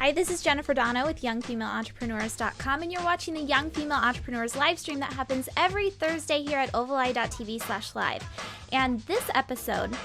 Hi, this is Jennifer Donna with YoungFemaleEntrepreneurs.com, and you're watching the Young Female Entrepreneurs live stream that happens every Thursday here at ovaleye.tv/live. And this episode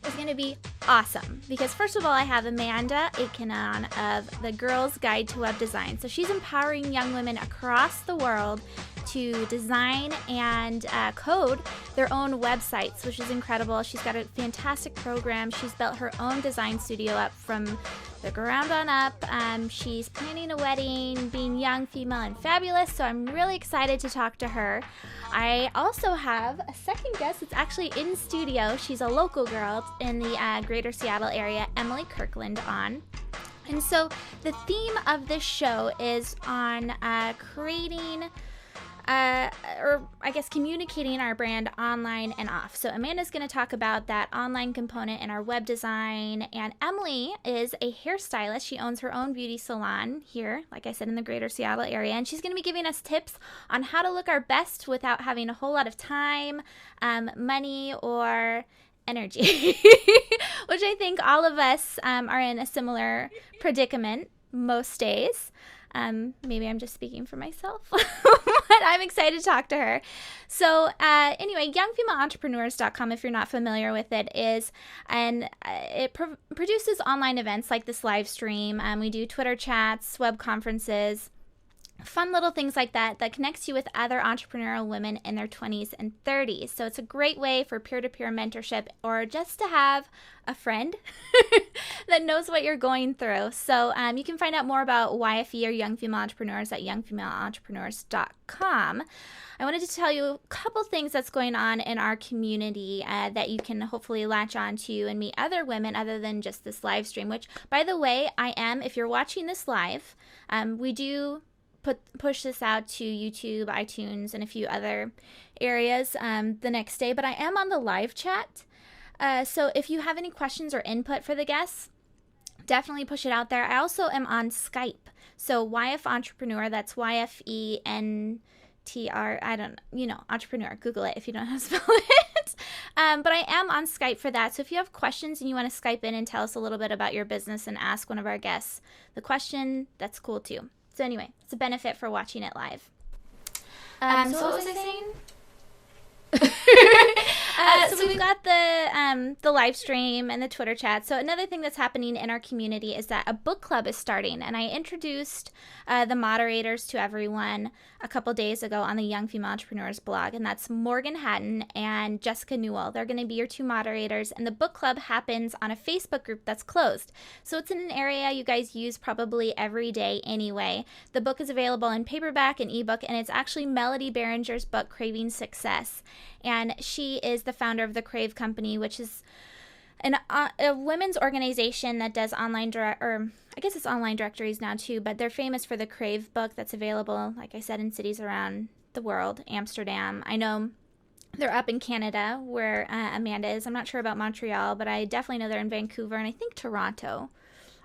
is going to be awesome because, first of all, I have Amanda Aitken on of the Girls Guide to Web Design. So she's empowering young women across the world to design and code their own websites, which is incredible. She's got a fantastic program. She's built her own design studio up from the ground on up. She's planning a wedding, being young, female, and fabulous, so I'm really excited to talk to her. I also have a second guest that's actually in studio. She's a local girl in the greater Seattle area, Emily Kirkland, on. And so the theme of this show is on creating communicating our brand online and off. So Amanda's going to talk about that online component in our web design, and Emily is a hairstylist. She owns her own beauty salon here, like I said, in the greater Seattle area, and she's going to be giving us tips on how to look our best without having a whole lot of time, money, or energy, which I think all of us are in a similar predicament most days. Maybe I'm just speaking for myself, but I'm excited to talk to her. So anyway, YoungFemaleEntrepreneurs.com, if you're not familiar with it, is, and it produces online events like this live stream. We do Twitter chats, web conferences, fun little things like that connects you with other entrepreneurial women in their 20s and 30s. So it's a great way for peer-to-peer mentorship or just to have a friend that knows what you're going through. So you can find out more about YFE or Young Female Entrepreneurs at YoungFemaleEntrepreneurs.com. I wanted to tell you a couple things that's going on in our community that you can hopefully latch on to and meet other women other than just this live stream, which, by the way, if you're watching this live, we do push this out to YouTube, iTunes, and a few other areas the next day, but I am on the live chat. So if you have any questions or input for the guests, definitely push it out there. I also am on Skype. So YF Entrepreneur, that's YFENTR, entrepreneur. Google it if you don't know how to spell it. But I am on Skype for that. So if you have questions and you want to Skype in and tell us a little bit about your business and ask one of our guests the question, that's cool too. So anyway, it's a benefit for watching it live. So what was I saying? So we've got the live stream and the Twitter chat. So another thing that's happening in our community is that a book club is starting, and I introduced the moderators to everyone a couple days ago on the Young Female Entrepreneurs blog, and that's Morgan Hatton and Jessica Newell. They're going to be your two moderators, and the book club happens on a Facebook group that's closed. So it's in an area you guys use probably every day anyway. The book is available in paperback and ebook, and it's actually Melody Behringer's book, Craving Success. And she is the founder of the Crave Company, which is a women's organization that does online directories now too, but they're famous for the Crave book that's available, like I said, in cities around the world. Amsterdam. I know they're up in Canada where Amanda is. I'm not sure about Montreal, but I definitely know they're in Vancouver and I think Toronto.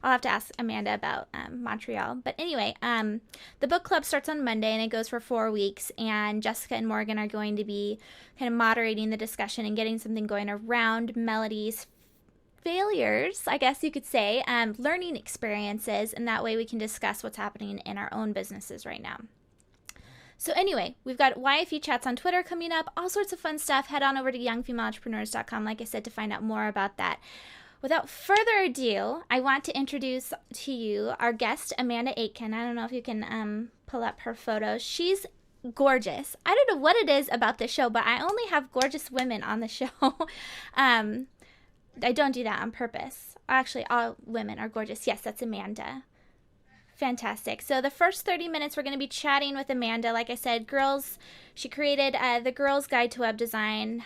I'll have to ask Amanda about Montreal. But anyway, the book club starts on Monday, and it goes for 4 weeks. And Jessica and Morgan are going to be kind of moderating the discussion and getting something going around Melody's failures, I guess you could say, learning experiences. And that way we can discuss what's happening in our own businesses right now. So anyway, we've got YFE chats on Twitter coming up, all sorts of fun stuff. Head on over to YoungFemaleEntrepreneurs.com, like I said, to find out more about that. Without further ado, I want to introduce to you our guest, Amanda Aitken. I don't know if you can pull up her photos. She's gorgeous. I don't know what it is about this show, but I only have gorgeous women on the show. I don't do that on purpose. Actually, all women are gorgeous. Yes, that's Amanda. Fantastic. So the first 30 minutes, we're going to be chatting with Amanda. Like I said, she created the Girls Guide to Web Design,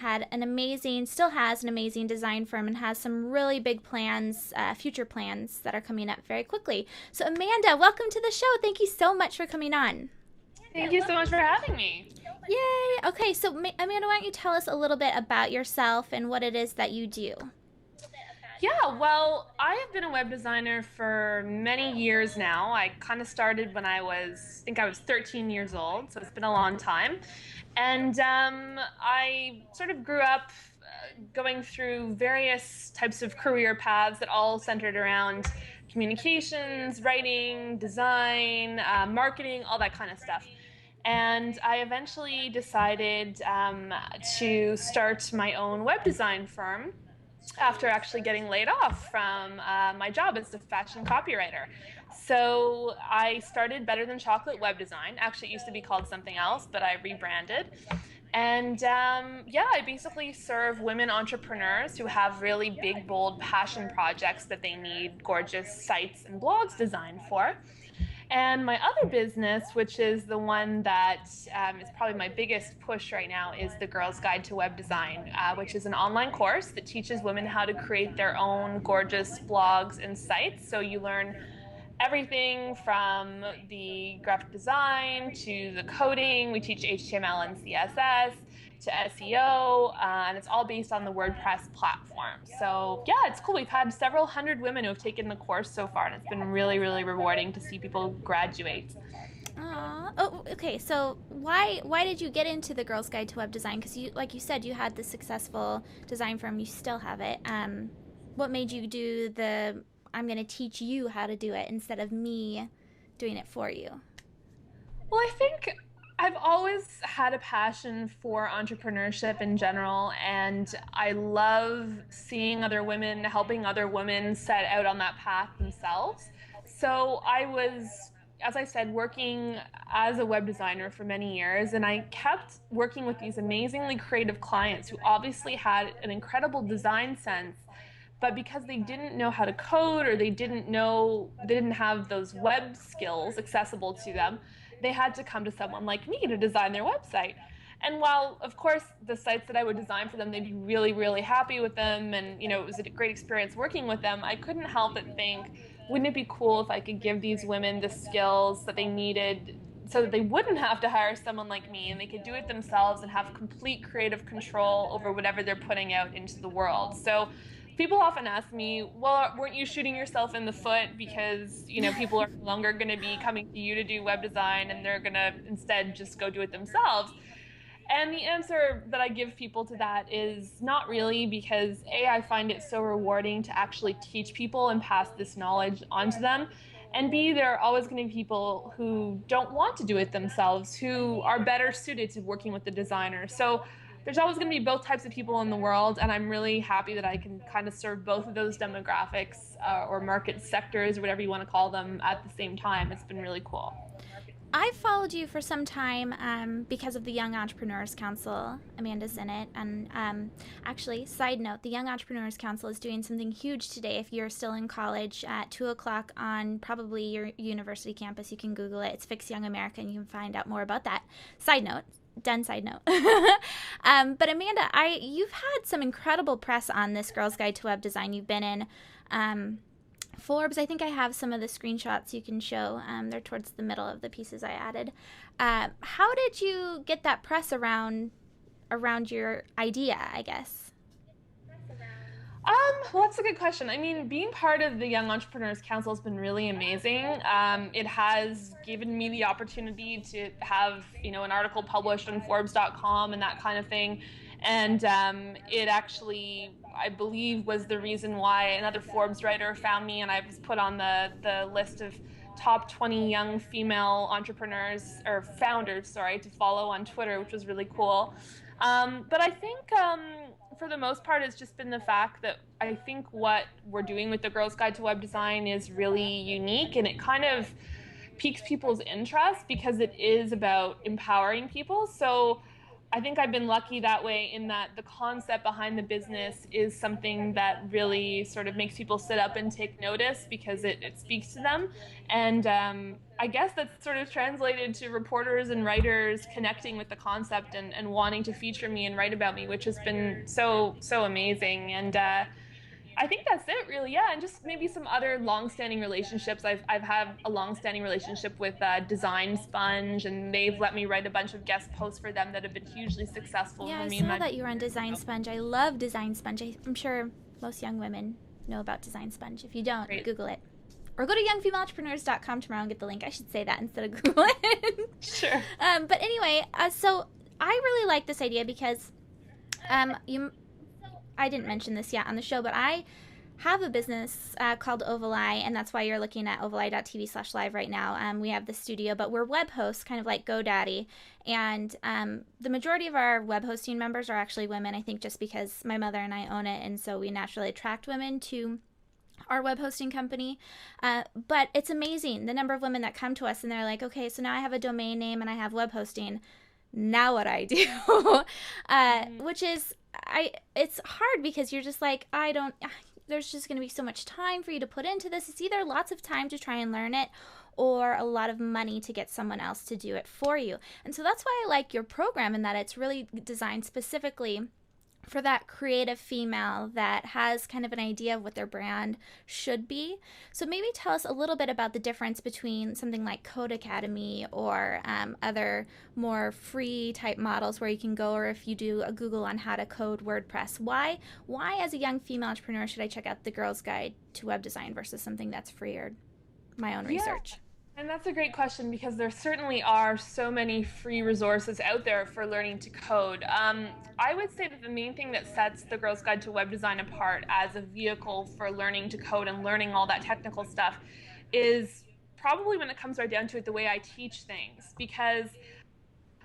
still has an amazing design firm, and has some really big plans, future plans that are coming up very quickly. So Amanda, welcome to the show. Thank you so much for coming on. Thank you so much for having me. Yay. Okay, so Amanda, why don't you tell us a little bit about yourself and what it is that you do? Yeah, well, I have been a web designer for many years now. I kind of started when I was 13 years old, so it's been a long time. And I sort of grew up going through various types of career paths that all centered around communications, writing, design, marketing, all that kind of stuff. And I eventually decided to start my own web design firm after actually getting laid off from my job as a fashion copywriter. So I started Better Than Chocolate Web Design. Actually, it used to be called something else, but I rebranded. And yeah, I basically serve women entrepreneurs who have really big, bold passion projects that they need gorgeous sites and blogs designed for. And my other business, which is the one that is probably my biggest push right now, is the Girl's Guide to Web Design, which is an online course that teaches women how to create their own gorgeous blogs and sites. So you learn everything from the graphic design to the coding. We teach HTML and CSS to SEO, and it's all based on the WordPress platform. So yeah, it's cool. We've had several hundred women who have taken the course so far, and it's been really, really rewarding to see people graduate. Aw. Oh, okay. So why did you get into the Girl's Guide to Web Design? Because you, like you said, you had the successful design firm. You still have it. What made you do the I'm going to teach you how to do it instead of me doing it for you? Well, I think I've always had a passion for entrepreneurship in general, and I love seeing other women, helping other women set out on that path themselves. So I was, as I said, working as a web designer for many years, and I kept working with these amazingly creative clients who obviously had an incredible design sense, but because they didn't know how to code, or they didn't have those web skills accessible to them, they had to come to someone like me to design their website. And while, of course, the sites that I would design for them, they'd be really, really happy with them, and it was a great experience working with them, I couldn't help but think, wouldn't it be cool if I could give these women the skills that they needed so that they wouldn't have to hire someone like me, and they could do it themselves and have complete creative control over whatever they're putting out into the world. So people often ask me, well, weren't you shooting yourself in the foot because, people are no longer going to be coming to you to do web design, and they're going to instead just go do it themselves? And the answer that I give people to that is not really, because A, I find it so rewarding to actually teach people and pass this knowledge onto them. And B, there are always going to be people who don't want to do it themselves, who are better suited to working with the designer. So there's always going to be both types of people in the world, and I'm really happy that I can kind of serve both of those demographics or market sectors, or whatever you want to call them, at the same time. It's been really cool. I've followed you for some time because of the Young Entrepreneurs Council. Amanda's in it. And actually, side note, the Young Entrepreneurs Council is doing something huge today. If you're still in college, at 2 o'clock on probably your university campus, you can Google it. It's Fix Young America, and you can find out more about that. Side note. Done side note. But Amanda, you've had some incredible press on this Girl's Guide to Web Design. You've been in Forbes. I think I have some of the screenshots you can show. They're towards the middle of the pieces I added. How did you get that press around your idea, I guess? Well, that's a good question. I mean, being part of the Young Entrepreneurs Council has been really amazing. It has given me the opportunity to have, an article published on Forbes.com and that kind of thing. And it actually, I believe, was the reason why another Forbes writer found me, and I was put on the list of top 20 young female entrepreneurs, or founders, sorry, to follow on Twitter, which was really cool. But I think for the most part, it's just been the fact that I think what we're doing with the Girl's Guide to Web Design is really unique, and it kind of piques people's interest because it is about empowering people. So I think I've been lucky that way, in that the concept behind the business is something that really sort of makes people sit up and take notice because it speaks to them. And I guess that's sort of translated to reporters and writers connecting with the concept and wanting to feature me and write about me, which has been so amazing. And I think that's it, really. Yeah, and just maybe some other long-standing relationships. I've had a long-standing relationship with Design Sponge, and they've let me write a bunch of guest posts for them that have been hugely successful for me. Yeah, I saw that you were on Design Sponge. I love Design Sponge. I'm sure most young women know about Design Sponge. If you don't, Great. Google it. Or go to youngfemaleentrepreneurs.com tomorrow and get the link. I should say that instead of Google it. Sure. But anyway, so I really like this idea because I didn't mention this yet on the show, but I have a business called Ovali, and that's why you're looking at ovali.tv/live right now. We have the studio, but we're web hosts, kind of like GoDaddy. And the majority of our web hosting members are actually women, I think just because my mother and I own it, and so we naturally attract women to our web hosting company. But it's amazing the number of women that come to us and they're like, okay, so now I have a domain name and I have web hosting. Now what I do? Which is, it's hard because you're just like, I don't, there's just going to be so much time for you to put into this. It's either lots of time to try and learn it or a lot of money to get someone else to do it for you. And so that's why I like your program, in that it's really designed specifically for that creative female that has kind of an idea of what their brand should be. So maybe tell us a little bit about the difference between something like Code Academy or other more free type models where you can go, or if you do a Google on how to code WordPress. Why as a young female entrepreneur should I check out the Girl's Guide to Web Design versus something that's free, or my own research? And that's a great question, because there certainly are so many free resources out there for learning to code. I would say that the main thing that sets the Girl's Guide to Web Design apart as a vehicle for learning to code and learning all that technical stuff is probably, when it comes right down to it, the way I teach things. Because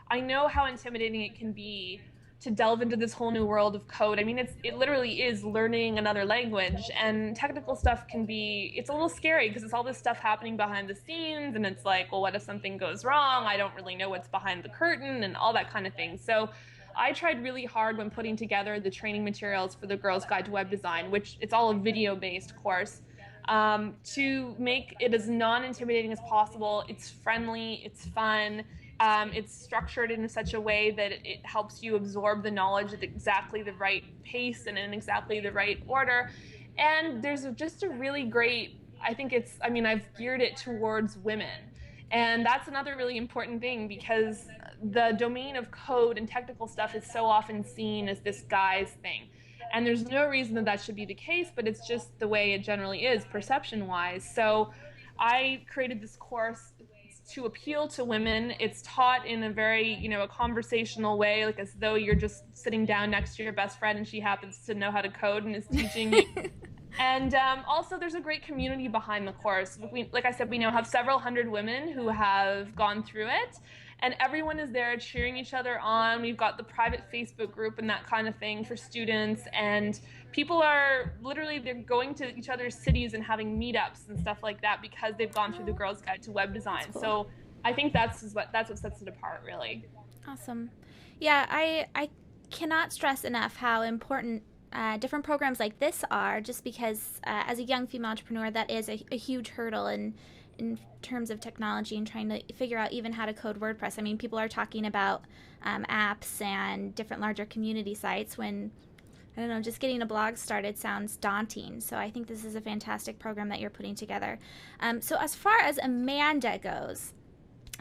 I know how intimidating it can be to delve into this whole new world of code. I mean, it literally is learning another language, and technical stuff can be, it's a little scary because it's all this stuff happening behind the scenes, and it's like, well, what if something goes wrong? I don't really know what's behind the curtain and all that kind of thing. So I tried really hard when putting together the training materials for the Girl's Guide to Web Design, which it's all a video-based course, to make it as non-intimidating as possible. It's friendly, it's fun. It's structured in such a way that it helps you absorb the knowledge at exactly the right pace and in exactly the right order. And there's just a really great, I've geared it towards women. And that's another really important thing, because the domain of code and technical stuff is so often seen as this guy's thing. And there's no reason that that should be the case, but it's just the way it generally is, perception-wise. So I created this course to appeal to women. It's taught in a very, a conversational way, like as though you're just sitting down next to your best friend and she happens to know how to code and is teaching you. And also, there's a great community behind the course. Like I said, we now have several hundred women who have gone through it, and everyone is there cheering each other on. We've got the private Facebook group and that kind of thing for students, and people are literally, they're going to each other's cities and having meetups and stuff like that because they've gone through the Girl's Guide to Web Design. Cool. So I think that's what sets it apart, really. Awesome. Yeah, I cannot stress enough how important different programs like this are, just because as a young female entrepreneur, that is a huge hurdle in terms of technology and trying to figure out even how to code WordPress. I mean, people are talking about apps and different larger community sites when, I don't know, just getting a blog started sounds daunting. So I think this is a fantastic program that you're putting together. So as far as Amanda goes,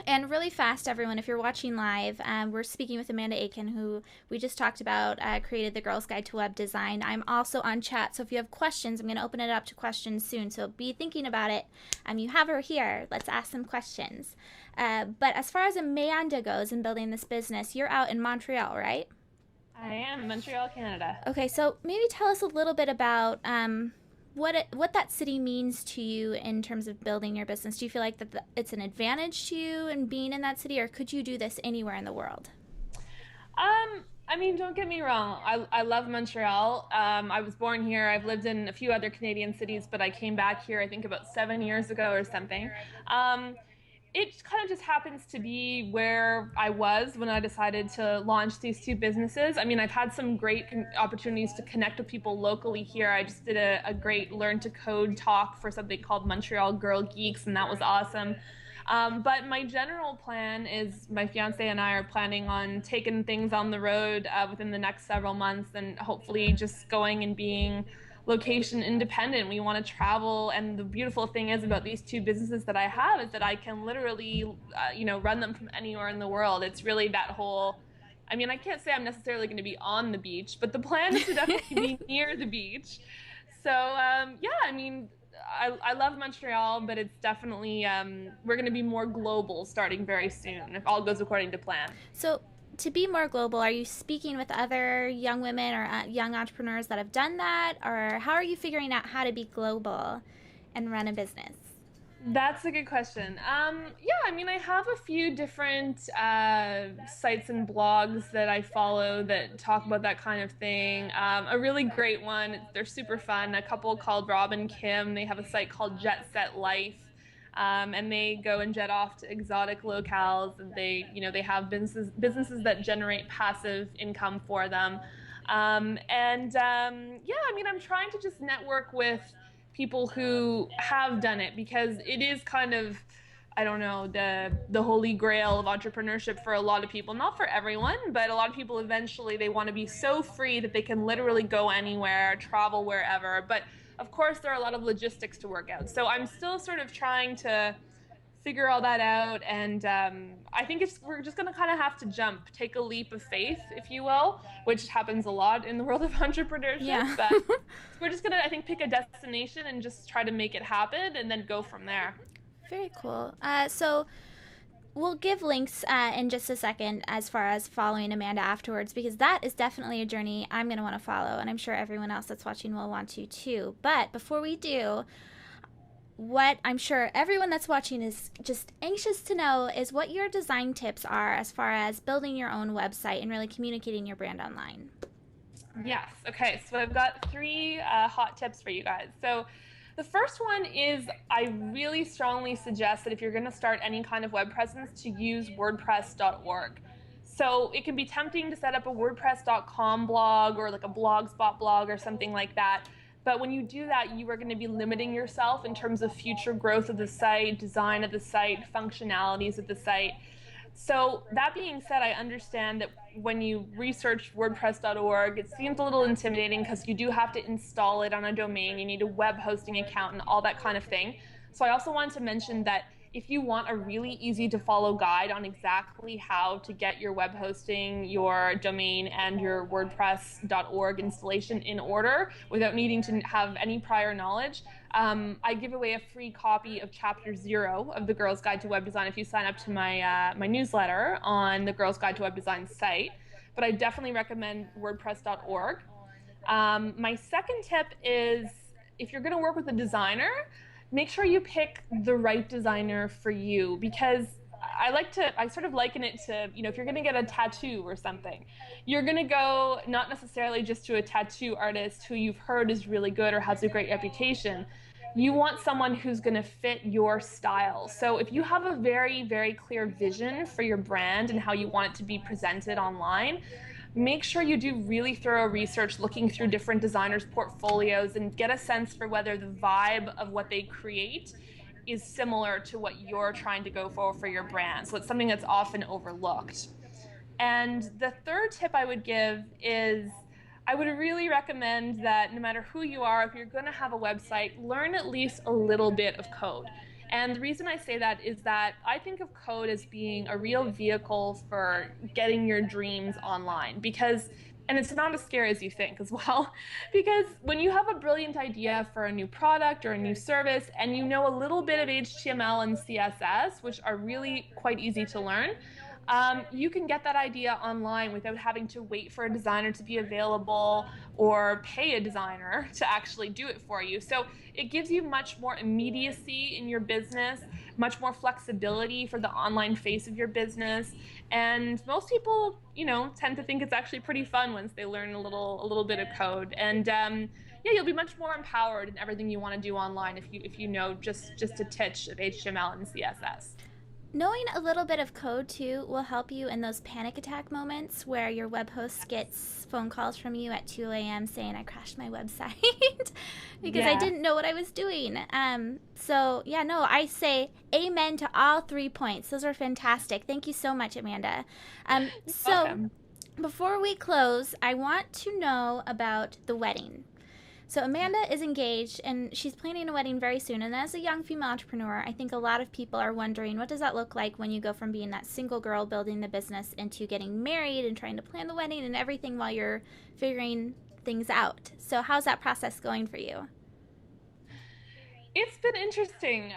and really fast, everyone, if you're watching live, we're speaking with Amanda Aitken, who we just talked about, created the Girl's Guide to Web Design. I'm also on chat, so if you have questions, I'm going to open it up to questions soon, so be thinking about it. You have her here. Let's ask some questions. But as far as Amanda goes in building this business, you're out in Montreal, right? I am in Montreal, Canada. Okay, so maybe tell us a little bit about what that city means to you in terms of building your business. Do you feel like that it's an advantage to you in being in that city, or could you do this anywhere in the world? Don't get me wrong. I love Montreal. I was born here. I've lived in a few other Canadian cities, but I came back here, I think, about 7 years ago or something. It kind of just happens to be where I was when I decided to launch these two businesses. I've had some great opportunities to connect with people locally here. I just did a great Learn to Code talk for something called Montreal Girl Geeks, and that was awesome. But my general plan is, my fiance and I are planning on taking things on the road within the next several months, and hopefully just going and being location independent. We want to travel, and the beautiful thing is about these two businesses that I have is that I can literally run them from anywhere in the world. It's really that whole, I can't say I'm necessarily going to be on the beach, but the plan is to definitely be near the beach. So I love Montreal, but it's definitely we're going to be more global starting very soon if all goes according to plan. So to be more global, are you speaking with other young women or young entrepreneurs that have done that? Or how are you figuring out how to be global and run a business? That's a good question. Yeah, I mean, I have a few different sites and blogs that I follow that talk about that kind of thing. A really great one, they're super fun. A couple called Rob and Kim, they have a site called Jet Set Life. And they go and jet off to exotic locales, and they have businesses that generate passive income for them. Yeah, I mean, I'm trying to just network with people who have done it because it is kind of, I don't know, the holy grail of entrepreneurship for a lot of people. Not for everyone, but a lot of people eventually they want to be so free that they can literally go anywhere, travel wherever. But of course, there are a lot of logistics to work out. So I'm still sort of trying to figure all that out. And I think we're just going to kind of have to jump, take a leap of faith, if you will, which happens a lot in the world of entrepreneurship. Yeah. But we're just going to, I think, pick a destination and just try to make it happen and then go from there. Very cool. So we'll give links in just a second as far as following Amanda afterwards, because that is definitely a journey I'm going to want to follow, and I'm sure everyone else that's watching will want to too. But before we do, what I'm sure everyone that's watching is just anxious to know is what your design tips are as far as building your own website and really communicating your brand online. Yes. Okay. So I've got three hot tips for you guys. So the first one is I really strongly suggest that if you're going to start any kind of web presence to use WordPress.org. So it can be tempting to set up a WordPress.com blog or like a Blogspot blog or something like that. But when you do that, you are going to be limiting yourself in terms of future growth of the site, design of the site, functionalities of the site. So that being said, I understand that when you research WordPress.org, it seems a little intimidating because you do have to install it on a domain. You need a web hosting account and all that kind of thing. So I also wanted to mention that if you want a really easy to follow guide on exactly how to get your web hosting, your domain, and your WordPress.org installation in order without needing to have any prior knowledge, I give away a free copy of Chapter 0 of the Girls Guide to Web Design if you sign up to my newsletter on the Girls Guide to Web Design site. But I definitely recommend WordPress.org. My second tip is if you're going to work with a designer, make sure you pick the right designer for you, because I sort of liken it to, if you're going to get a tattoo or something, you're going to go not necessarily just to a tattoo artist who you've heard is really good or has a great reputation. You want someone who's going to fit your style. So if you have a very, very clear vision for your brand and how you want it to be presented online, make sure you do really thorough research looking through different designers' portfolios and get a sense for whether the vibe of what they create is similar to what you're trying to go for your brand. So it's something that's often overlooked. And the third tip I would give is I would really recommend that no matter who you are, if you're going to have a website, learn at least a little bit of code. And the reason I say that is that I think of code as being a real vehicle for getting your dreams online, and it's not as scary as you think as well, because when you have a brilliant idea for a new product or a new service and you know a little bit of HTML and CSS, which are really quite easy to learn, you can get that idea online without having to wait for a designer to be available or pay a designer to actually do it for you. So it gives you much more immediacy in your business, much more flexibility for the online face of your business. And most people, tend to think it's actually pretty fun once they learn a little bit of code. And yeah, you'll be much more empowered in everything you want to do online if you know just a titch of HTML and CSS. Knowing a little bit of code too will help you in those panic attack moments where your web host gets phone calls from you at 2 a.m. saying, I crashed my website because I didn't know what I was doing. So, yeah, no, I say amen to all 3 points. Those are fantastic. Thank you so much, Amanda. Welcome. Before we close, I want to know about the wedding. So Amanda is engaged, and she's planning a wedding very soon. And as a young female entrepreneur, I think a lot of people are wondering, what does that look like when you go from being that single girl building the business into getting married and trying to plan the wedding and everything while you're figuring things out? So how's that process going for you? It's been interesting.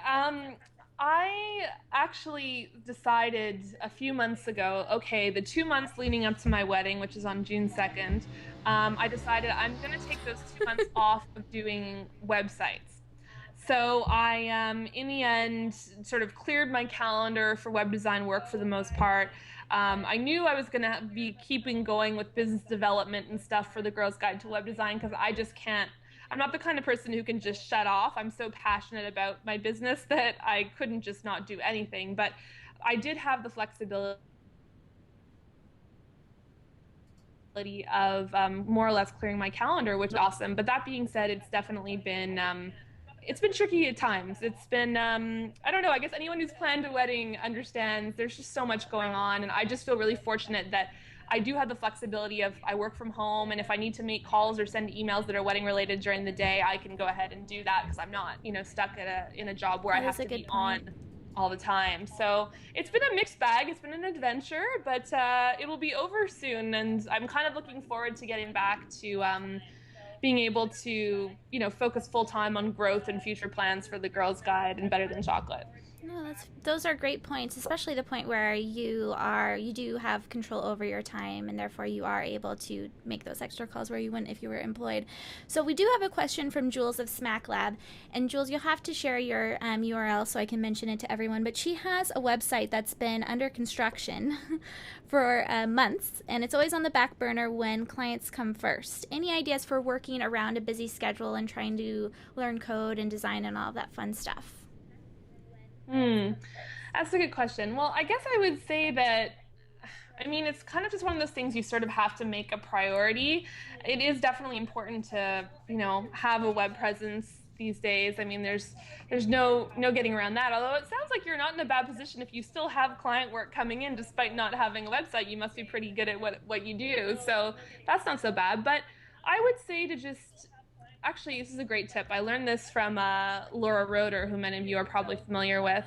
I actually decided a few months ago, okay, the 2 months leading up to my wedding, which is on June 2nd, I decided I'm going to take those 2 months off of doing websites. So I, in the end, sort of cleared my calendar for web design work for the most part. I knew I was going to be keeping going with business development and stuff for the Girls Guide to Web Design because I just can't. I'm not the kind of person who can just shut off. I'm so passionate about my business that I couldn't just not do anything. But I did have the flexibility of more or less clearing my calendar, which is awesome. But that being said, it's been tricky at times. It's been I don't know. I guess anyone who's planned a wedding understands there's just so much going on, and I just feel really fortunate that I do have the flexibility of I work from home, and if I need to make calls or send emails that are wedding related during the day, I can go ahead and do that because I'm not, stuck in a job where I That is have a to be good point. on all the time. So it's been a mixed bag. It's been an adventure, but it'll be over soon, and I'm kind of looking forward to getting back to being able to, focus full time on growth and future plans for the Girls Guide and Better Than Chocolate. No, those are great points, especially the point where you do have control over your time, and therefore you are able to make those extra calls where you wouldn't if you were employed. So we do have a question from Jules of Smack Lab, and Jules, you'll have to share your URL so I can mention it to everyone. But she has a website that's been under construction for months, and it's always on the back burner when clients come first. Any ideas for working around a busy schedule and trying to learn code and design and all of that fun stuff? Hmm. That's a good question. Well, I guess I would say that, I mean, it's kind of just one of those things you sort of have to make a priority. It is definitely important to, have a web presence these days. I mean, there's no getting around that. Although it sounds like you're not in a bad position if you still have client work coming in despite not having a website. You must be pretty good at what you do. So that's not so bad. But I would say to just actually, this is a great tip. I learned this from Laura Roeder, who many of you are probably familiar with.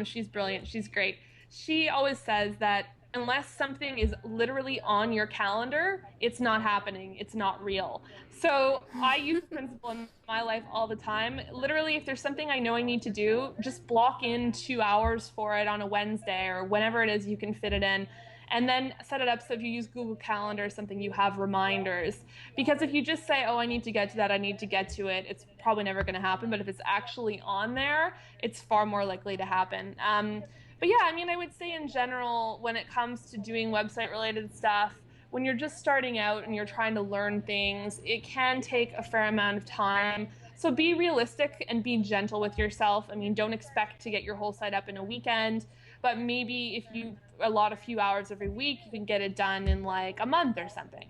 She's brilliant. She's great. She always says that unless something is literally on your calendar, it's not happening. It's not real. So I use the principle in my life all the time. Literally, if there's something I know I need to do, just block in 2 hours for it on a Wednesday or whenever it is you can fit it in. And then set it up so if you use Google Calendar or something, you have reminders. Because if you just say, oh, I need to get to that, I need to get to it, it's probably never going to happen. But if it's actually on there, it's far more likely to happen. But yeah, I mean, I would say in general, when it comes to doing website related stuff, when you're just starting out and you're trying to learn things, it can take a fair amount of time. So be realistic and be gentle with yourself. I mean, don't expect to get your whole site up in a weekend, but maybe if you allot a few hours every week, you can get it done in like a month or something.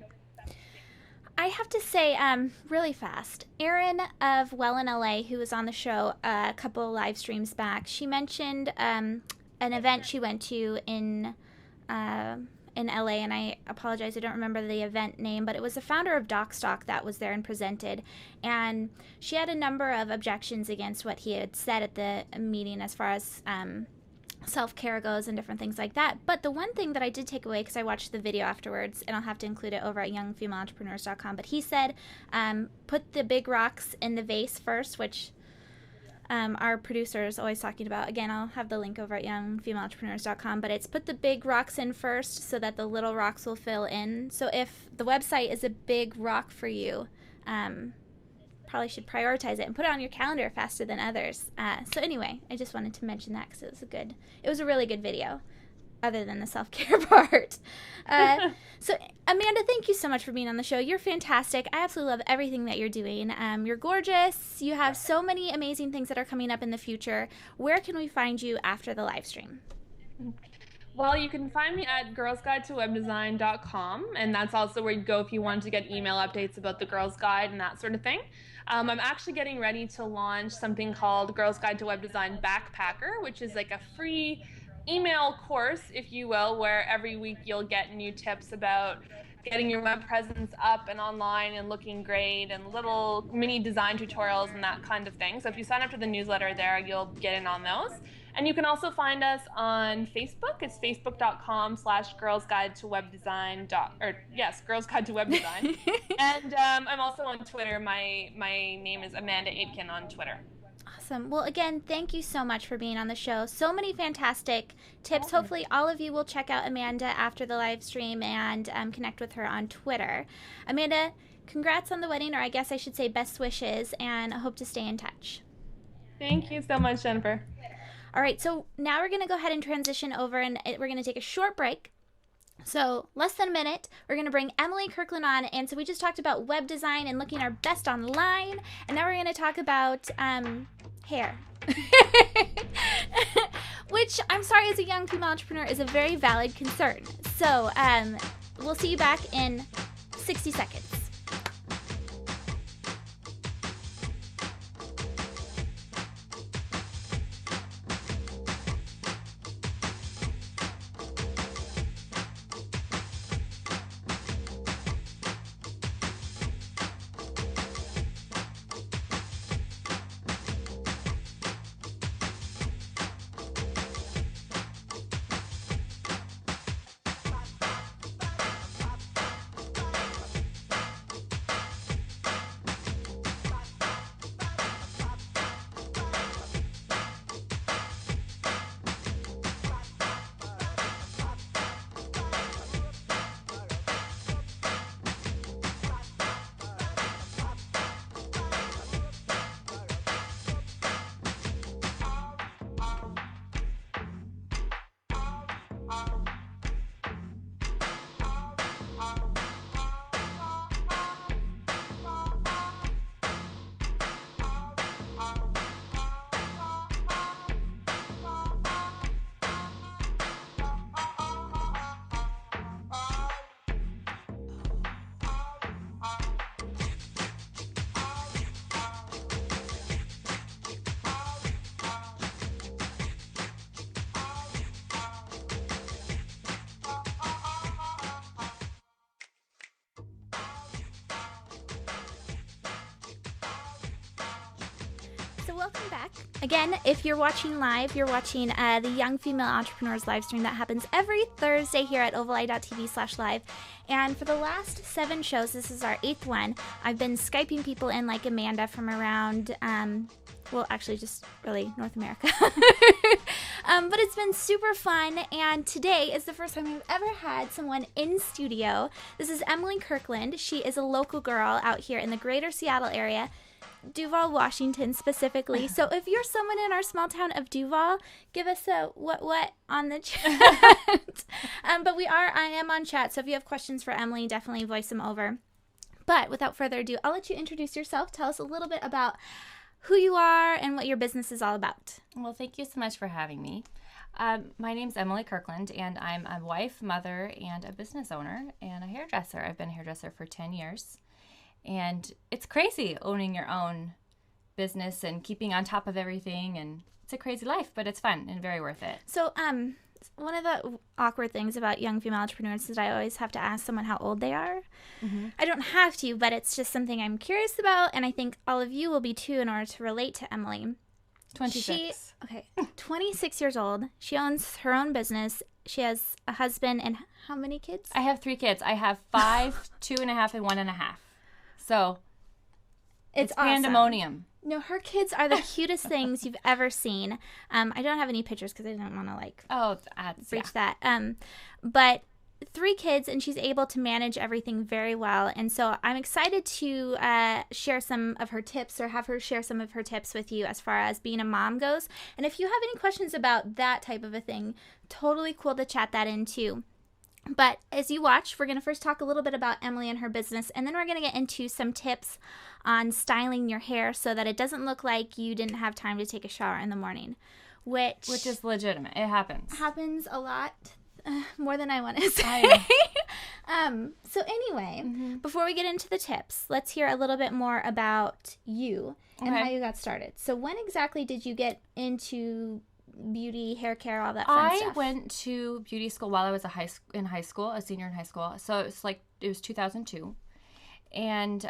I have to say, really fast, Erin of Well in LA, who was on the show a couple live streams back, she mentioned an event she went to uh, in LA, and I apologize, I don't remember the event name, but it was the founder of DocStock that was there and presented, and she had a number of objections against what he had said at the meeting as far as self-care goes and different things like that. But the one thing that I did take away, because I watched the video afterwards, and I'll have to include it over at youngfemaleentrepreneurs.com, but he said put the big rocks in the vase first, which our producer is always talking about. Again, I'll have the link over at youngfemaleentrepreneurs.com, but it's put the big rocks in first so that the little rocks will fill in. So if the website is a big rock for you, probably should prioritize it and put it on your calendar faster than others. So anyway, I just wanted to mention that because it was a really good video, other than the self-care part. So Amanda, thank you so much for being on the show. You're fantastic. I absolutely love everything that you're doing. You're gorgeous. You have so many amazing things that are coming up in the future. Where can we find you after the live stream? Well, you can find me at girlsguidetowebdesign.com, and that's also where you go if you want to get email updates about the Girls Guide and that sort of thing. I'm actually getting ready to launch something called Girls Guide to Web Design Backpacker, which is like a free email course, if you will, where every week you'll get new tips about getting your web presence up and online and looking great and little mini design tutorials and that kind of thing. So if you sign up to the newsletter there, you'll get in on those. And you can also find us on Facebook. It's facebook.com/Girls Guide to Web Design. Girls Guide to Web Design. And I'm also on Twitter. My name is Amanda Aitken on Twitter. Awesome. Well, again, thank you so much for being on the show. So many fantastic tips. Hopefully, all of you will check out Amanda after the live stream and connect with her on Twitter. Amanda, congrats on the wedding, or I guess I should say best wishes, and I hope to stay in touch. Thank you so much, Jennifer. All right, so now we're going to go ahead and transition over, and we're going to take a short break. So less than a minute, we're going to bring Emily Kirkland on. And so we just talked about web design and looking our best online. And now we're going to talk about hair. Which, I'm sorry, as a young female entrepreneur, is a very valid concern. So we'll see you back in 60 seconds. So welcome back. Again, if you're watching live, you're watching the Young Female Entrepreneurs live stream that happens every Thursday here at ovali.tv/live. And for the last 7 shows, this is our 8th one, I've been Skyping people in like Amanda from around, well, actually just really North America. But it's been super fun, and today is the first time we've ever had someone in studio. This is Emily Kirkland. She is a local girl out here in the greater Seattle area, Duval, Washington specifically. So if you're someone in our small town of Duval, give us a what on the chat. But I am on chat, so if you have questions for Emily, definitely voice them over. But without further ado, I'll let you introduce yourself. Tell us a little bit about who you are and what your business is all about. Well, thank you so much for having me. My name's Emily Kirkland, and I'm a wife, mother, and a business owner, and a hairdresser. I've been a hairdresser for 10 years. And it's crazy owning your own business and keeping on top of everything. And it's a crazy life, but it's fun and very worth it. So, one of the awkward things about young female entrepreneurs is that I always have to ask someone how old they are. Mm-hmm. I don't have to, but it's just something I'm curious about. And I think all of you will be too in order to relate to Emily. 26. 26 years old. She owns her own business. She has a husband and how many kids? I have 3 kids. I have 5, 2.5, and 1.5. So it's awesome. Pandemonium. No, her kids are the cutest things you've ever seen. I don't have any pictures because I didn't want to breach that. But 3 kids, and she's able to manage everything very well. And so I'm excited to share some of her tips, or have her share some of her tips with you as far as being a mom goes. And if you have any questions about that type of a thing, totally cool to chat that in too. But as you watch, we're going to first talk a little bit about Emily and her business, and then we're going to get into some tips on styling your hair so that it doesn't look like you didn't have time to take a shower in the morning, which is legitimate. It happens. Happens a lot, more than I want to say. So anyway, before we get into the tips, let's hear a little bit more about you and how you got started. So when exactly did you get into beauty, hair care, all that fun stuff? I went to beauty school while I was in high school, a senior in high school. So it was 2002. And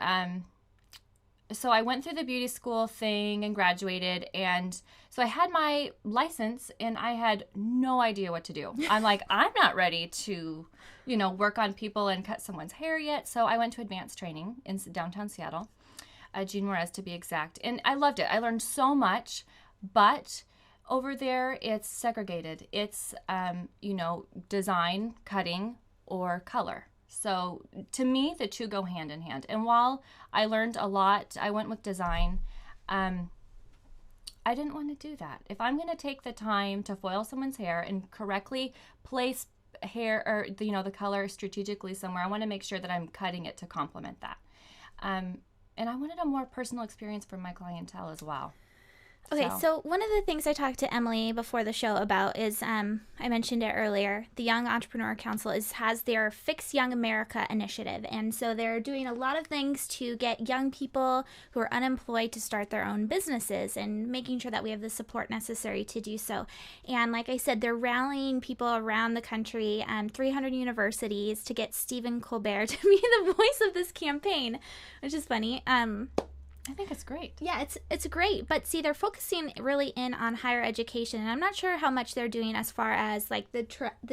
so I went through the beauty school thing and graduated. And so I had my license and I had no idea what to do. I'm like, I'm not ready to, work on people and cut someone's hair yet. So I went to advanced training in downtown Seattle. Jean Juarez to be exact. And I loved it. I learned so much, but over there it's segregated. It's, design, cutting, or color. So to me, the two go hand in hand. And while I learned a lot, I went with design. I didn't want to do that. If I'm going to take the time to foil someone's hair and correctly place hair or the color strategically somewhere, I want to make sure that I'm cutting it to complement that. And I wanted a more personal experience for my clientele as well. Okay, so one of the things I talked to Emily before the show about is, I mentioned it earlier, the Young Entrepreneur Council has their Fix Young America initiative. And so they're doing a lot of things to get young people who are unemployed to start their own businesses and making sure that we have the support necessary to do so. And like I said, they're rallying people around the country, 300 universities, to get Stephen Colbert to be the voice of this campaign, which is funny. I think it's great. Yeah, it's great. But see, they're focusing really in on higher education. And I'm not sure how much they're doing as far as like the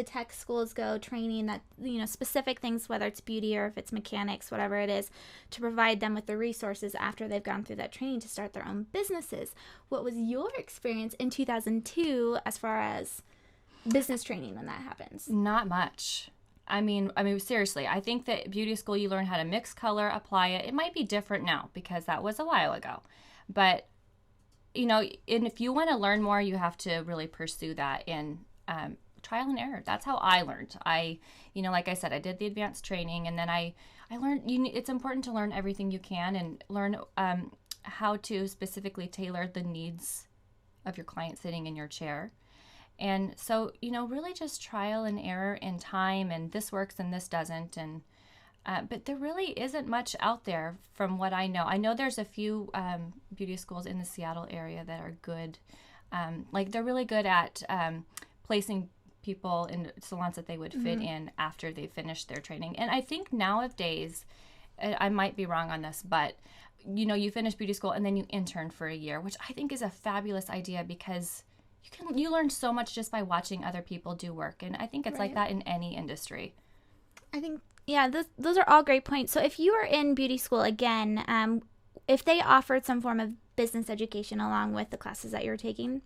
tech schools go, training that, specific things, whether it's beauty or if it's mechanics, whatever it is, to provide them with the resources after they've gone through that training to start their own businesses. What was your experience in 2002 as far as business training when that happens? Not much. I mean, seriously, I think that beauty school, you learn how to mix color, apply it. It might be different now because that was a while ago. But, and if you want to learn more, you have to really pursue that in trial and error. That's how I learned. Like I said, I did the advanced training, and then I learned it's important to learn everything you can and learn how to specifically tailor the needs of your client sitting in your chair. And so, really just trial and error in time, and this works and this doesn't. And but there really isn't much out there from what I know. I know there's a few beauty schools in the Seattle area that are good. They're really good at placing people in salons that they would fit in after they finish their training. And I think nowadays, I might be wrong on this, but you finish beauty school and then you intern for a year, which I think is a fabulous idea because you learn so much just by watching other people do work. And I think it's like that in any industry. I think, yeah, those are all great points. So if you are in beauty school again, if they offered some form of business education along with the classes that you're taking,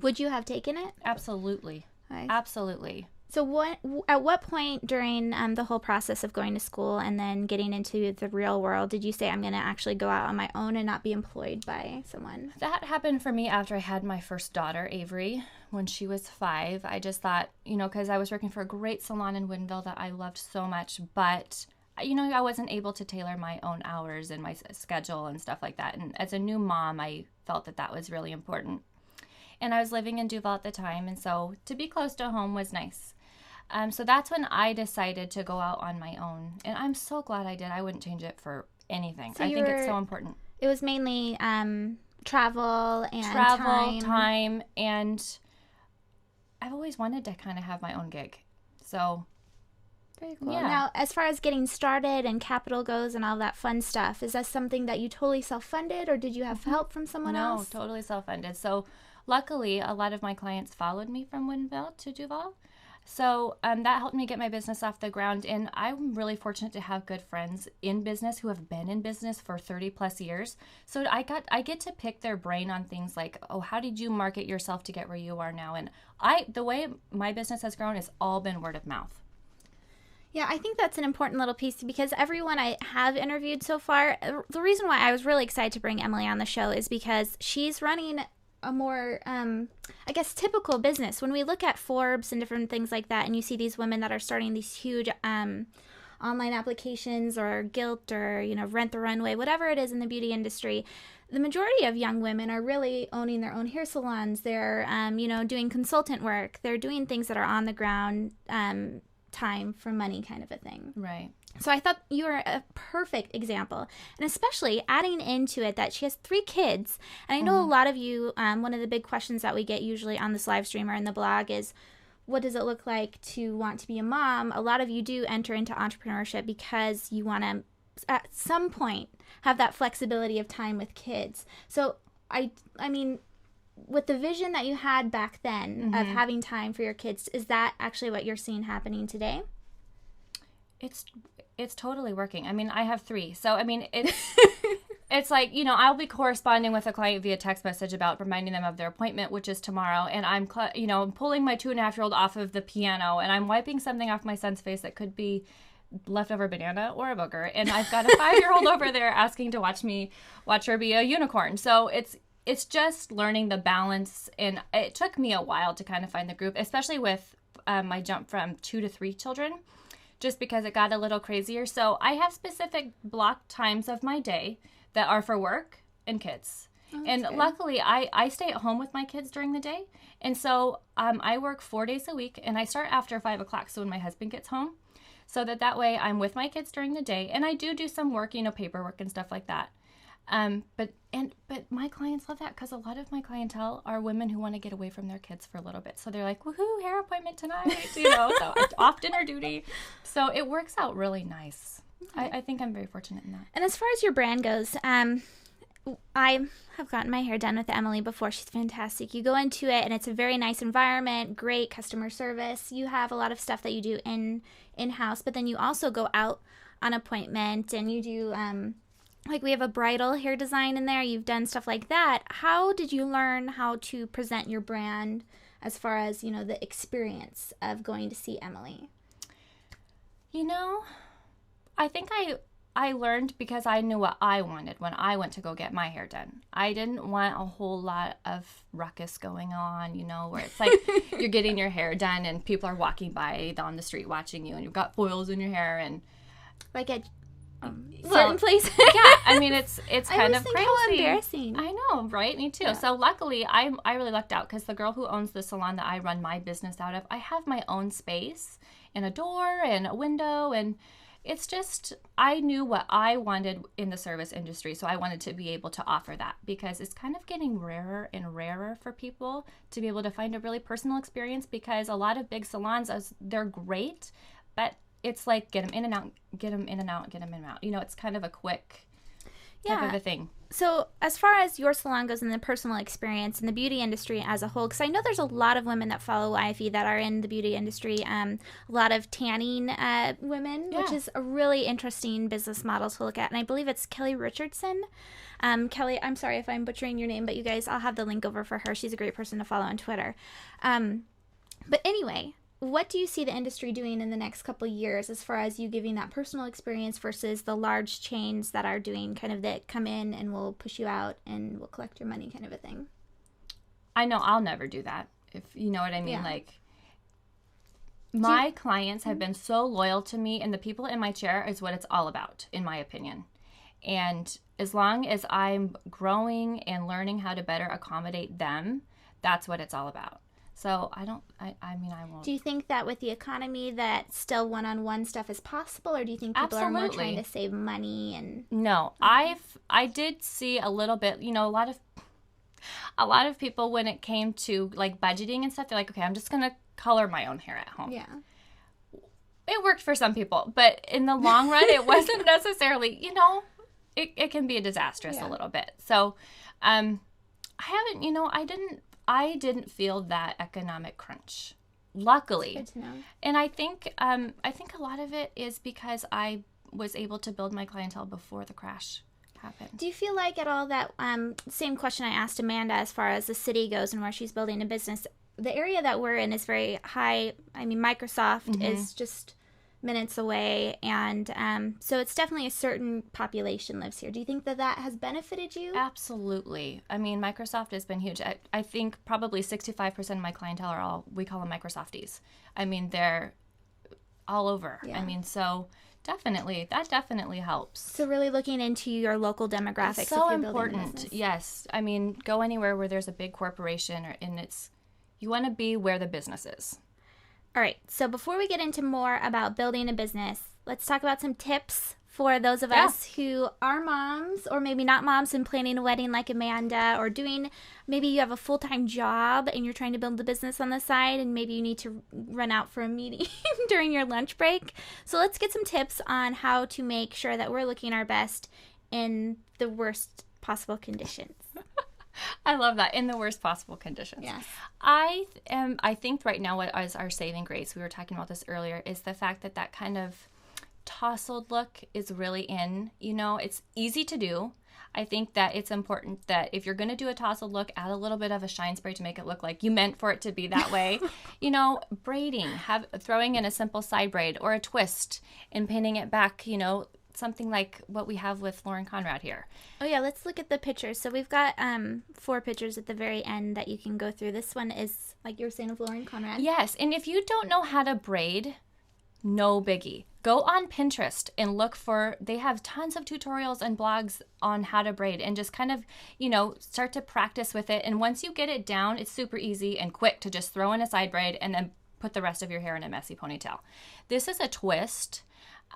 would you have taken it? Absolutely. Okay. Absolutely. So at what point during the whole process of going to school and then getting into the real world did you say, I'm going to actually go out on my own and not be employed by someone? That happened for me after I had my first daughter, Avery, when she was 5. I just thought, because I was working for a great salon in Woodinville that I loved so much, but, I wasn't able to tailor my own hours and my schedule and stuff like that. And as a new mom, I felt that was really important. And I was living in Duval at the time, and so to be close to home was nice. So that's when I decided to go out on my own. And I'm so glad I did. I wouldn't change it for anything. I think it's so important. It was mainly travel and time. And I've always wanted to kind of have my own gig. So very cool. Yeah. Now, as far as getting started and capital goes and all that fun stuff, is that something that you totally self-funded or did you have help from someone else? No, totally self-funded. So luckily, a lot of my clients followed me from Woodinville to Duval. So that helped me get my business off the ground, and I'm really fortunate to have good friends in business who have been in business for 30 plus years. So I get to pick their brain on things like, oh, how did you market yourself to get where you are now? And the way my business has grown has all been word of mouth. Yeah, I think that's an important little piece because everyone I have interviewed so far, the reason why I was really excited to bring Emily on the show is because she's running a more, typical business. When we look at Forbes and different things like that, and you see these women that are starting these huge online applications or Gilt or, Rent the Runway, whatever it is in the beauty industry, the majority of young women are really owning their own hair salons. They're, doing consultant work. They're doing things that are on the ground, time for money kind of a thing. Right. So I thought you were a perfect example, and especially adding into it that she has 3 kids. And I know a lot of you, one of the big questions that we get usually on this live stream or in the blog is, what does it look like to want to be a mom? A lot of you do enter into entrepreneurship because you want to, at some point, have that flexibility of time with kids. So I mean, with the vision that you had back then of having time for your kids, is that actually what you're seeing happening today? It's totally working. I mean, I have 3. So, I mean, it's it's like, I'll be corresponding with a client via text message about reminding them of their appointment, which is tomorrow. And I'm pulling my 2.5-year-old off of the piano, and I'm wiping something off my son's face that could be leftover banana or a booger. And I've got a 5-year-old over there asking to watch her be a unicorn. So it's just learning the balance. And it took me a while to kind of find the group, especially with my jump from 2 to 3 children, just because it got a little crazier. So I have specific block times of my day that are for work and kids. And good. Luckily, I stay at home with my kids during the day. And so I work 4 days a week, and I start after 5 o'clock. So when my husband gets home, so that way I'm with my kids during the day. And I do some work, paperwork and stuff like that. But my clients love that, because a lot of my clientele are women who want to get away from their kids for a little bit. So they're like, woohoo, hair appointment tonight, so off dinner duty. So it works out really nice. I think I'm very fortunate in that. And as far as your brand goes, I have gotten my hair done with Emily before. She's fantastic. You go into it, and it's a very nice environment, great customer service. You have a lot of stuff that you do in-house, but then you also go out on appointment, and you do, like we have a bridal hair design in there. You've done stuff like that. How did you learn how to present your brand as far as, the experience of going to see Emily? I think I learned because I knew what I wanted when I went to go get my hair done. I didn't want a whole lot of ruckus going on, where it's like you're getting your hair done and people are walking by on the street watching you, and you've got foils in your hair, and like at certain places. Yeah, I mean it's kind of crazy. How embarrassing. I know, right? Me too. Yeah. So luckily, I really lucked out, because the girl who owns the salon that I run my business out of, I have my own space and a door and a window, and it's just, I knew what I wanted in the service industry, so I wanted to be able to offer that, because it's kind of getting rarer and rarer for people to be able to find a really personal experience, because a lot of big salons, they're great, but it's like get them in and out, get them in and out, get them in and out. It's kind of a quick type of a thing. So as far as your salon goes and the personal experience in the beauty industry as a whole, because I know there's a lot of women that follow IFE that are in the beauty industry, a lot of tanning women, which is a really interesting business model to look at. And I believe it's Kelly Richardson. Kelly, I'm sorry if I'm butchering your name, but you guys, I'll have the link over for her. She's a great person to follow on Twitter. But anyway, what do you see the industry doing in the next couple of years as far as you giving that personal experience versus the large chains that are doing kind of that come in and will push you out and will collect your money kind of a thing? I know I'll never do that, if you know what I mean. Yeah. Like, my clients have been so loyal to me, and the people in my chair is what it's all about, in my opinion. And as long as I'm growing and learning how to better accommodate them, that's what it's all about. So I won't. Do you think that with the economy that still one-on-one stuff is possible, or do you think people are more trying to save money? And no, I did see a little bit, a lot of people, when it came to like budgeting and stuff, they're like, okay, I'm just going to color my own hair at home. Yeah. It worked for some people, but in the long run, it wasn't necessarily, it can be disastrous a little bit. So, I didn't feel that economic crunch, luckily. That's good to know. And I think a lot of it is because I was able to build my clientele before the crash happened. Do you feel like at all that same question I asked Amanda as far as the city goes and where she's building a business? The area that we're in is very high. I mean, Microsoft is just minutes away, and so it's definitely a certain population lives here. Do you think that has benefited you? Absolutely. I mean, Microsoft has been huge. I think probably 65% of my clientele are we call them Microsofties. I mean, they're all over. Yeah. I mean, so that definitely helps. So really looking into your local demographics. It's so important. Yes. I mean, go anywhere where there's a big corporation, you want to be where the business is. All right, so before we get into more about building a business, let's talk about some tips for those of us who are moms, or maybe not moms and planning a wedding like Amanda, or maybe you have a full-time job and you're trying to build the business on the side, and maybe you need to run out for a meeting during your lunch break. So let's get some tips on how to make sure that we're looking our best in the worst possible conditions. I love that. In the worst possible conditions. Yes. I think right now what is our saving grace, we were talking about this earlier, is the fact that kind of tousled look is really in. It's easy to do. I think that it's important that if you're going to do a tousled look, add a little bit of a shine spray to make it look like you meant for it to be that way. You know, braiding, throwing in a simple side braid or a twist and pinning it back, you know, something like what we have with Lauren Conrad here. Oh yeah, let's look at the pictures. So we've got 4 pictures at the very end that you can go through. This one is, like you were saying, of Lauren Conrad. Yes, and if you don't know how to braid, no biggie. Go on Pinterest and look for, they have tons of tutorials and blogs on how to braid, and just kind of, you know, start to practice with it. And once you get it down, it's super easy and quick to just throw in a side braid and then put the rest of your hair in a messy ponytail. This is a twist.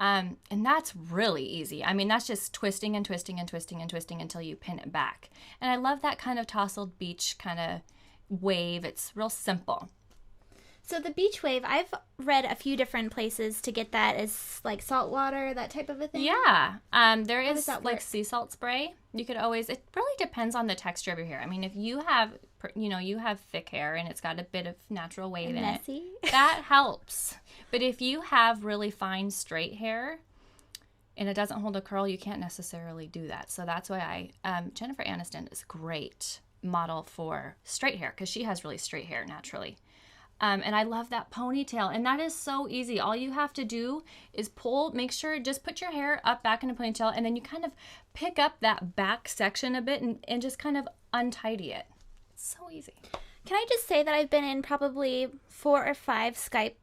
And that's really easy. I mean, that's just twisting and twisting and twisting and twisting until you pin it back. And I love that kind of tousled beach kind of wave. It's real simple. So the beach wave, I've read a few different places to get that as like salt water, that type of a thing. Yeah. There How is does that like work? sea salt spray. You could always, it really depends on the texture of your hair. I mean, if you have, you know, you have thick hair and it's got a bit of natural wave in Messy. it, that helps. But if you have really fine straight hair and it doesn't hold a curl, you can't necessarily do that. So that's why Jennifer Aniston is a great model for straight hair, because she has really straight hair naturally. And I love that ponytail. And that is so easy. All you have to do is make sure, just put your hair up back in a ponytail, and then you kind of pick up that back section a bit and just kind of untidy it. It's so easy. Can I just say that I've been in probably 4 or 5 Skype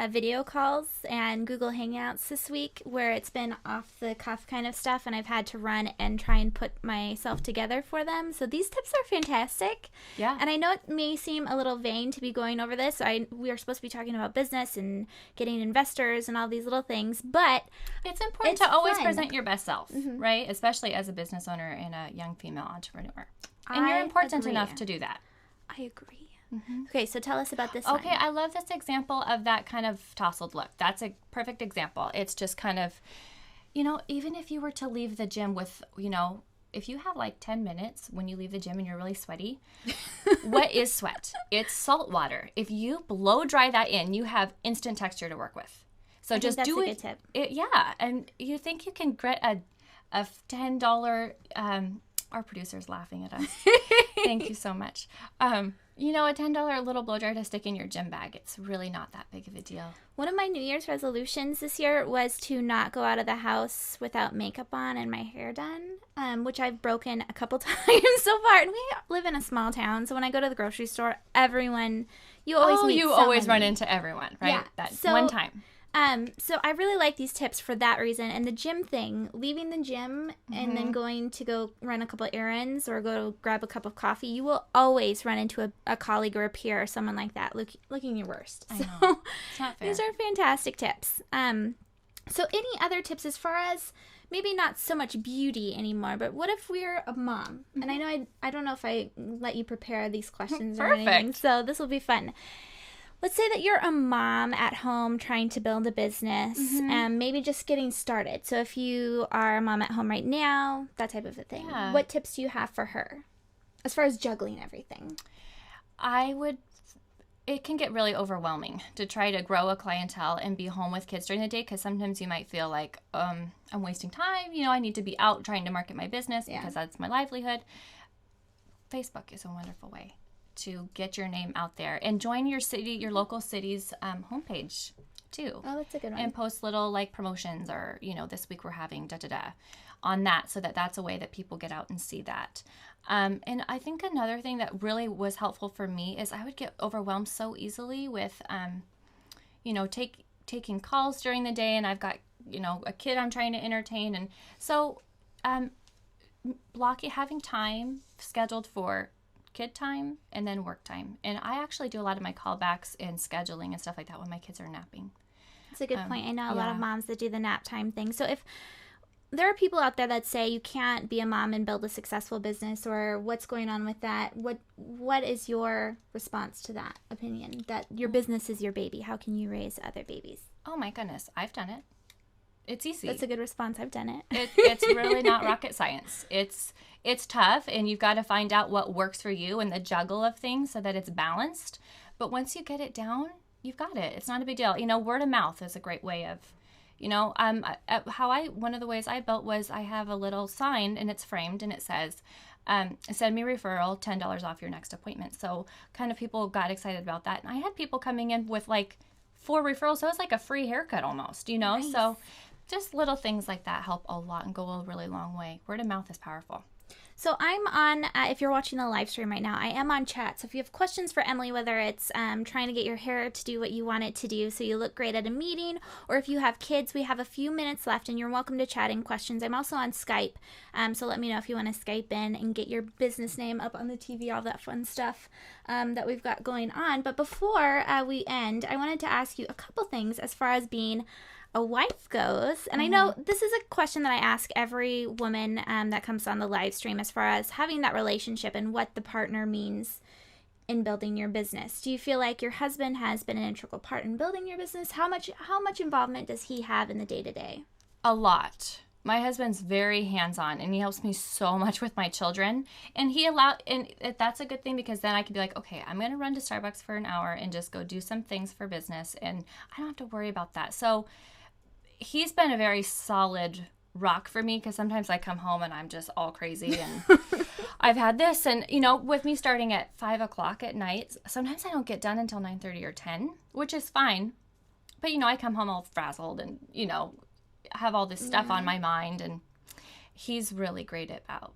video calls and Google Hangouts this week where it's been off the cuff kind of stuff, and I've had to run and try and put myself together for them. So these tips are fantastic. Yeah. And I know it may seem a little vain to be going over this. We are supposed to be talking about business and getting investors and all these little things, but it's important it's to always fun. present your best self, right? Especially as a business owner and a young female entrepreneur. And you're important agree. enough to do that. I agree. Okay, so tell us about this Okay, one. I love this example of that kind of tousled look. That's a perfect example. It's just kind of, you know, even if you were to leave the gym with, you know, if you have like 10 minutes when you leave the gym and you're really sweaty, what is sweat? It's salt water. If you blow dry that in, you have instant texture to work with. So I just think that's do a it. good tip. Yeah, and you think you can get a $10, our producer's laughing at us. Thank you so much. You know, a $10 little blow dryer to stick in your gym bag. It's really not that big of a deal. One of my New Year's resolutions this year was to not go out of the house without makeup on and my hair done, which I've broken a couple times so far. And we live in a small town, so when I go to the grocery store, you always meet you someone. always run into everyone, right? Yeah, That so- one time. So I really like these tips for that reason. And the gym thing, leaving the gym and then going to go run a couple errands or go to grab a cup of coffee, you will always run into a colleague or a peer or someone like that looking your worst. I So know. It's not fair. these are fantastic tips. So any other tips as far as maybe not so much beauty anymore, but what if we're a mom? And I know I don't know if I let you prepare these questions or anything, Perfect. so this will be fun. Let's say that you're a mom at home trying to build a business and maybe just getting started. So if you are a mom at home right now, that type of a thing. Yeah. What tips do you have for her as far as juggling everything? It can get really overwhelming to try to grow a clientele and be home with kids during the day, because sometimes you might feel like I'm wasting time. You know, I need to be out trying to market my business because that's my livelihood. Facebook is a wonderful way to get your name out there, and join your local city's homepage too. Oh, that's a good one. And post little like promotions, or, you know, this week we're having on that, so that's a way that people get out and see that. And I think another thing that really was helpful for me is I would get overwhelmed so easily with, you know, taking calls during the day, and I've got, you know, a kid I'm trying to entertain. And so having time scheduled for kid time and then work time. And I actually do a lot of my callbacks and scheduling and stuff like that when my kids are napping. That's a good point. I know a lot of yeah. moms that do the nap time thing. So if there are people out there that say you can't be a mom and build a successful business, or what's going on with that, what is your response to that opinion, that your business is your baby? How can you raise other babies? Oh my goodness, I've done it. It's easy. That's a good response. I've done it. It's really not rocket science. It's tough, and you've got to find out what works for you and the juggle of things so that it's balanced. But once you get it down, you've got it. It's not a big deal. You know, word of mouth is a great way of, One of the ways I built was I have a little sign and it's framed and it says, send me referral, $10 off your next appointment. So kind of people got excited about that. And I had people coming in with like 4 referrals. So it was like a free haircut almost, Nice. So just little things like that help a lot and go a really long way. Word of mouth is powerful. So I'm on, if you're watching the live stream right now, I am on chat. So if you have questions for Emily, whether it's trying to get your hair to do what you want it to do so you look great at a meeting, or if you have kids, we have a few minutes left and you're welcome to chat in questions. I'm also on Skype, so let me know if you want to Skype in and get your business name up on the TV, all that fun stuff that we've got going on. But before we end, I wanted to ask you a couple things as far as being a wife goes. And I know this is a question that I ask every woman that comes on the live stream as far as having that relationship and what the partner means in building your business. Do you feel like your husband has been an integral part in building your business? How much involvement does he have in the day-to-day? A lot. My husband's very hands-on and he helps me so much with my children. And that's a good thing because then I can be like, okay, I'm going to run to Starbucks for an hour and just go do some things for business. And I don't have to worry about that. So he's been a very solid rock for me because sometimes I come home and I'm just all crazy and I've had this. And, with me starting at 5 o'clock at night, sometimes I don't get done until 9:30 or 10, which is fine. But, I come home all frazzled and, have all this stuff on my mind. And he's really great about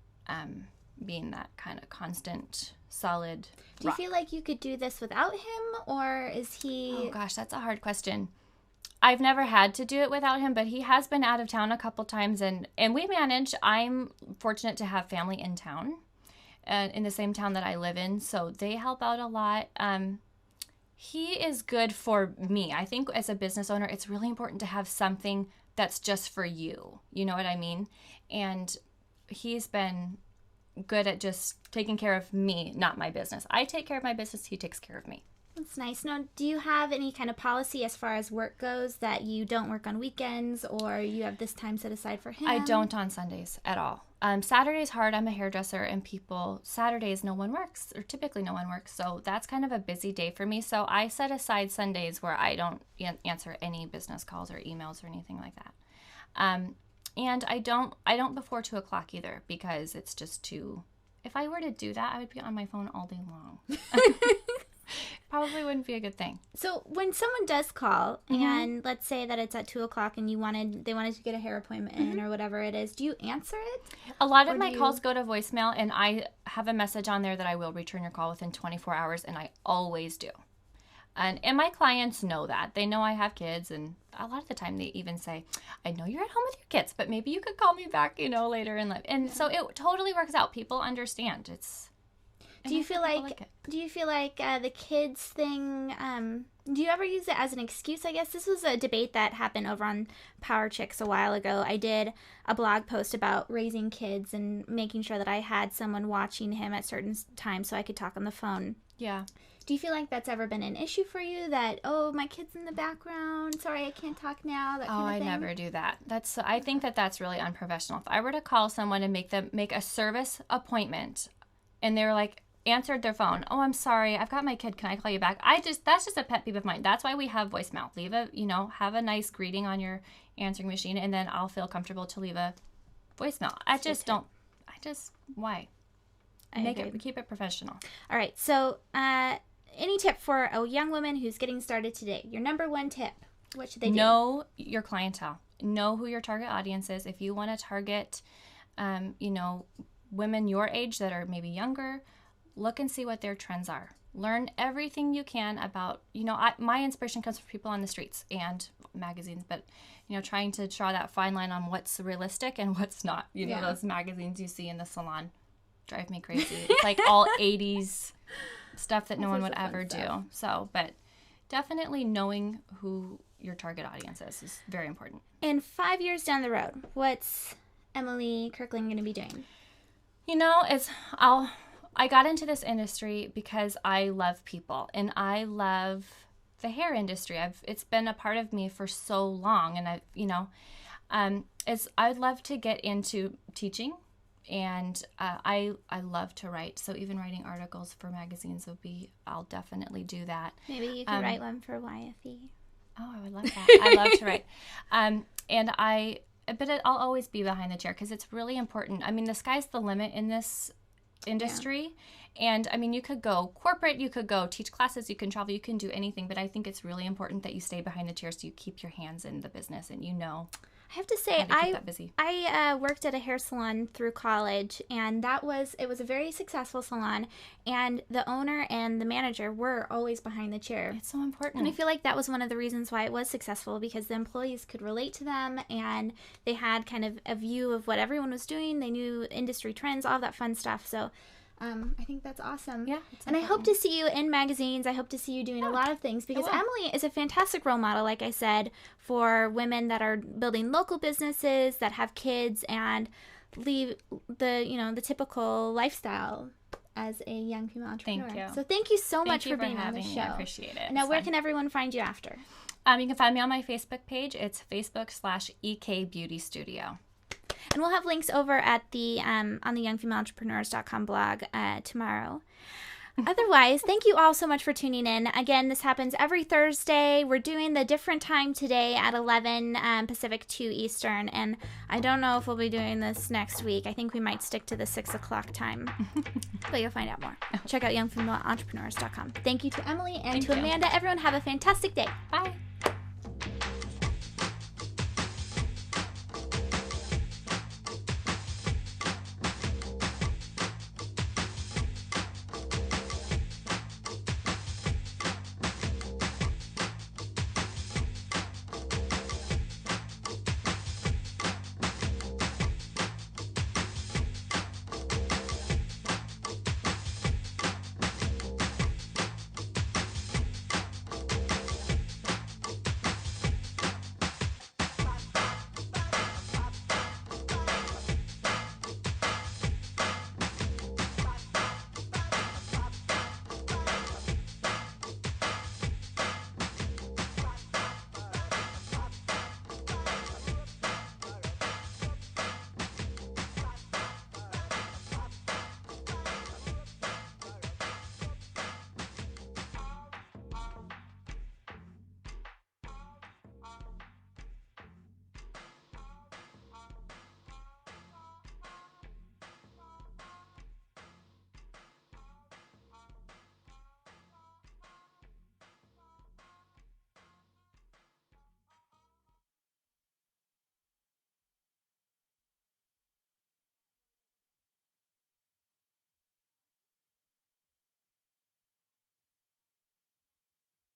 being that kind of constant, solid Do you feel like you could do this without him, or is he... Oh, gosh, that's a hard question. I've never had to do it without him, but he has been out of town a couple times, and we manage. I'm fortunate to have family in town, in the same town that I live in, so they help out a lot. He is good for me. I think as a business owner, it's really important to have something that's just for you. You know what I mean? And he's been good at just taking care of me, not my business. I take care of my business. He takes care of me. That's nice. Now, do you have any kind of policy as far as work goes that you don't work on weekends or you have this time set aside for him? I don't on Sundays at all. Saturday's hard. I'm a hairdresser and Saturdays no one works, or typically no one works. So that's kind of a busy day for me. So I set aside Sundays where I don't answer any business calls or emails or anything like that. And I don't before 2 o'clock either because it's just too, if I were to do that, I would be on my phone all day long. Probably wouldn't be a good thing. So when someone does call and let's say that it's at 2 o'clock and they wanted to get a hair appointment in or whatever it is, do you answer it? A lot of my calls go to voicemail and I have a message on there that I will return your call within 24 hours and I always do. And my clients know that. They know I have kids and a lot of the time they even say, I know you're at home with your kids, but maybe you could call me back, later in life. And so it totally works out. People understand. Do you feel like the kids thing, do you ever use it as an excuse? I guess this was a debate that happened over on Power Chicks a while ago. I did a blog post about raising kids and making sure that I had someone watching him at certain times so I could talk on the phone. Yeah. Do you feel like that's ever been an issue for you that, oh, my kid's in the background, sorry, I can't talk now, that kind of thing? I never do that. I think that's really unprofessional. If I were to call someone and make a service appointment and they were like, answered their phone, oh, I'm sorry, I've got my kid, can I call you back? That's just a pet peeve of mine. That's why we have voicemail. Have a nice greeting on your answering machine and then I'll feel comfortable to leave a voicemail. Why? Keep it professional. All right, so any tip for a young woman who's getting started today? Your number one tip, what should they do? Know your clientele. Know who your target audience is. If you want to target, women your age that are maybe younger, look and see what their trends are. Learn everything you can about, my inspiration comes from people on the streets and magazines, but, trying to draw that fine line on what's realistic and what's not. Those magazines you see in the salon drive me crazy. It's like all 80s stuff that no one would ever do. So, but definitely knowing who your target audience is very important. And 5 years down the road, what's Emily Kirkland going to be doing? I got into this industry because I love people and I love the hair industry. It's been a part of me for so long, and I'd love to get into teaching, and I love to write. So even writing articles for magazines I'll definitely do that. Maybe you could write one for YFE. Oh, I would love that. I love to write. But I'll always be behind the chair because it's really important. I mean, the sky's the limit in this industry. Yeah. And I mean, you could go corporate, you could go teach classes, you can travel, you can do anything. But I think it's really important that you stay behind the chair so you keep your hands in the business and I have to say, I worked at a hair salon through college, and it was a very successful salon, and the owner and the manager were always behind the chair. It's so important. And I feel like that was one of the reasons why it was successful, because the employees could relate to them, and they had kind of a view of what everyone was doing. They knew industry trends, all that fun stuff. So I think that's awesome. Yeah. And I hope to see you in magazines. I hope to see you doing a lot of things, because Emily is a fantastic role model, like I said, for women that are building local businesses, that have kids, and leave the typical lifestyle as a young female entrepreneur. Thank you. So thank you so much for being on the show. I appreciate it. Now, where can everyone find you after? You can find me on my Facebook page. It's Facebook.com/EK Beauty Studio. And we'll have links over at the on the youngfemaleentrepreneurs.com blog tomorrow. Otherwise, thank you all so much for tuning in. Again, this happens every Thursday. We're doing the different time today at 11 Pacific, 2 Eastern. And I don't know if we'll be doing this next week. I think we might stick to the 6 o'clock time. But you'll find out more. Check out youngfemaleentrepreneurs.com. Thank you to Emily and to Amanda. Everyone have a fantastic day. Bye.